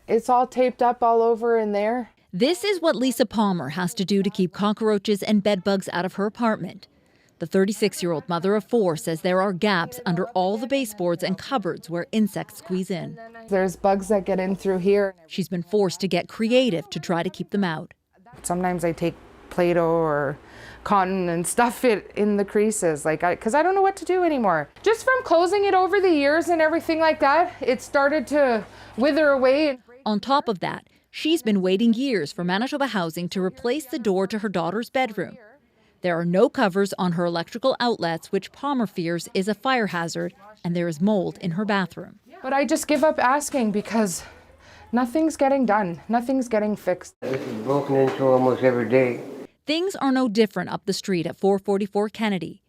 It's all taped up all over in there. This is what Lisa Palmer has to do to keep cockroaches and bedbugs out of her apartment. The 36-year-old mother of 4 says there are gaps under all the baseboards and cupboards where insects squeeze in. There's bugs that get in through here. She's been forced to get creative to try to keep them out. Sometimes I take Play-Doh or cotton and stuff it in the creases, because I don't know what to do anymore. Just from closing it over the years and everything like that, it started to wither away. On top of that, she's been waiting years for Manitoba Housing to replace the door to her daughter's bedroom. There are no covers on her electrical outlets, which Palmer fears is a fire hazard, and there is mold in her bathroom. But I just give up asking because nothing's getting done. Nothing's getting fixed. It's broken into almost every day. Things are no different up the street at 444 Kennedy.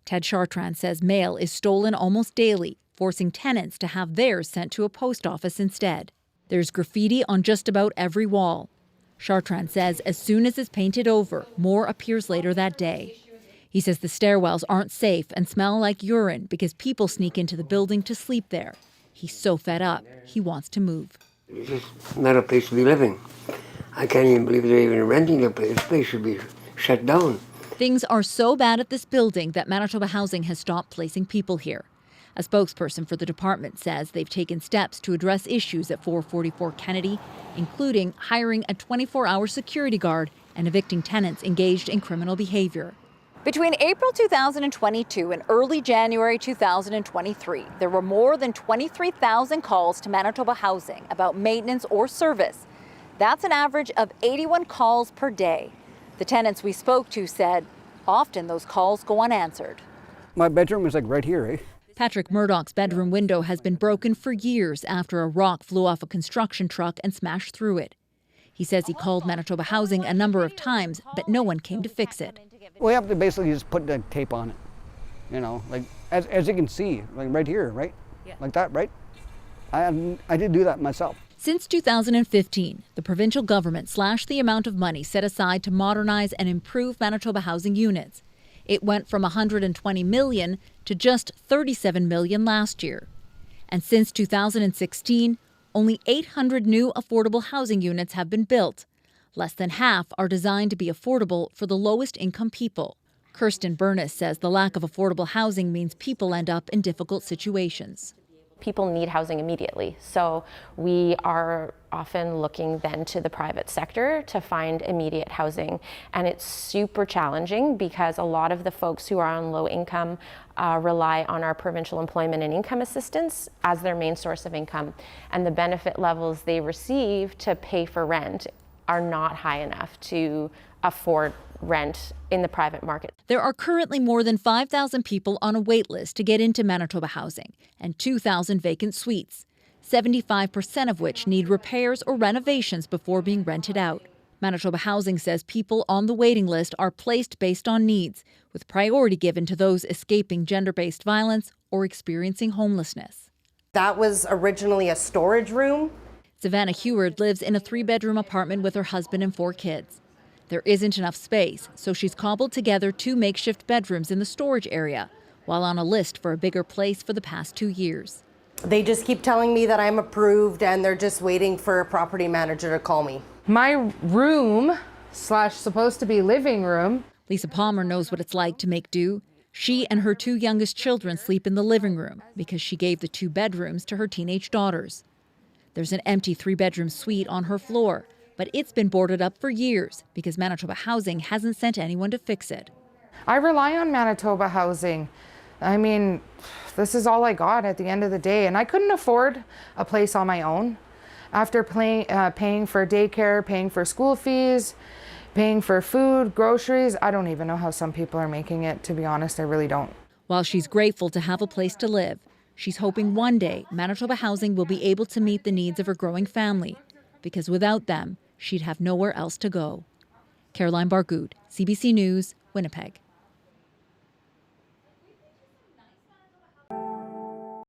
Ted Chartrand says mail is stolen almost daily, forcing tenants to have theirs sent to a post office instead. There's graffiti on just about every wall. Chartrand says as soon as it's painted over, more appears later that day. He says the stairwells aren't safe and smell like urine because people sneak into the building to sleep there. He's so fed up, he wants to move. It's just not a place to be living. I can't even believe they're even renting the place. This place should be shut down. Things are so bad at this building that Manitoba Housing has stopped placing people here. A spokesperson for the department says they've taken steps to address issues at 444 Kennedy, including hiring a 24-hour security guard and evicting tenants engaged in criminal behavior. Between April 2022 and early January 2023, there were more than 23,000 calls to Manitoba Housing about maintenance or service. That's an average of 81 calls per day. The tenants we spoke to said often those calls go unanswered. My bedroom is like right here, eh? Patrick Murdoch's bedroom window has been broken for years after a rock flew off a construction truck and smashed through it. He says he called Manitoba Housing a number of times, but no one came to fix it. We have to basically just put the tape on it, like as you can see, like right here, right? Yeah. Like that, right? I did do that myself. Since 2015, the provincial government slashed the amount of money set aside to modernize and improve Manitoba Housing units. It went from $120 million to just $37 million last year. And since 2016, only 800 new affordable housing units have been built. Less than half are designed to be affordable for the lowest income people. Kirsten Burness says the lack of affordable housing means people end up in difficult situations. People need housing immediately, so we are often looking then to the private sector to find immediate housing, and it's super challenging because a lot of the folks who are on low income rely on our provincial employment and income assistance as their main source of income, and the benefit levels they receive to pay for rent are not high enough to afford rent in the private market. There are currently more than 5,000 people on a wait list to get into Manitoba Housing and 2,000 vacant suites, 75% of which need repairs or renovations before being rented out. Manitoba Housing says people on the waiting list are placed based on needs, with priority given to those escaping gender-based violence or experiencing homelessness. That was originally a storage room. Savannah Heward lives in a 3-bedroom apartment with her husband and 4 kids. There isn't enough space, so she's cobbled together 2 makeshift bedrooms in the storage area, while on a list for a bigger place for the past 2 years. They just keep telling me that I'm approved and they're just waiting for a property manager to call me. My room / supposed to be living room. Lisa Palmer knows what it's like to make do. She and her 2 youngest children sleep in the living room because she gave the 2 bedrooms to her teenage daughters. There's an empty 3-bedroom suite on her floor, but it's been boarded up for years because Manitoba Housing hasn't sent anyone to fix it. I rely on Manitoba Housing. I mean, this is all I got at the end of the day, and I couldn't afford a place on my own. After paying for daycare, paying for school fees, paying for food, groceries, I don't even know how some people are making it, to be honest, I really don't. While she's grateful to have a place to live, she's hoping one day Manitoba Housing will be able to meet the needs of her growing family, because without them, she'd have nowhere else to go. Caroline Bargood, CBC News, Winnipeg.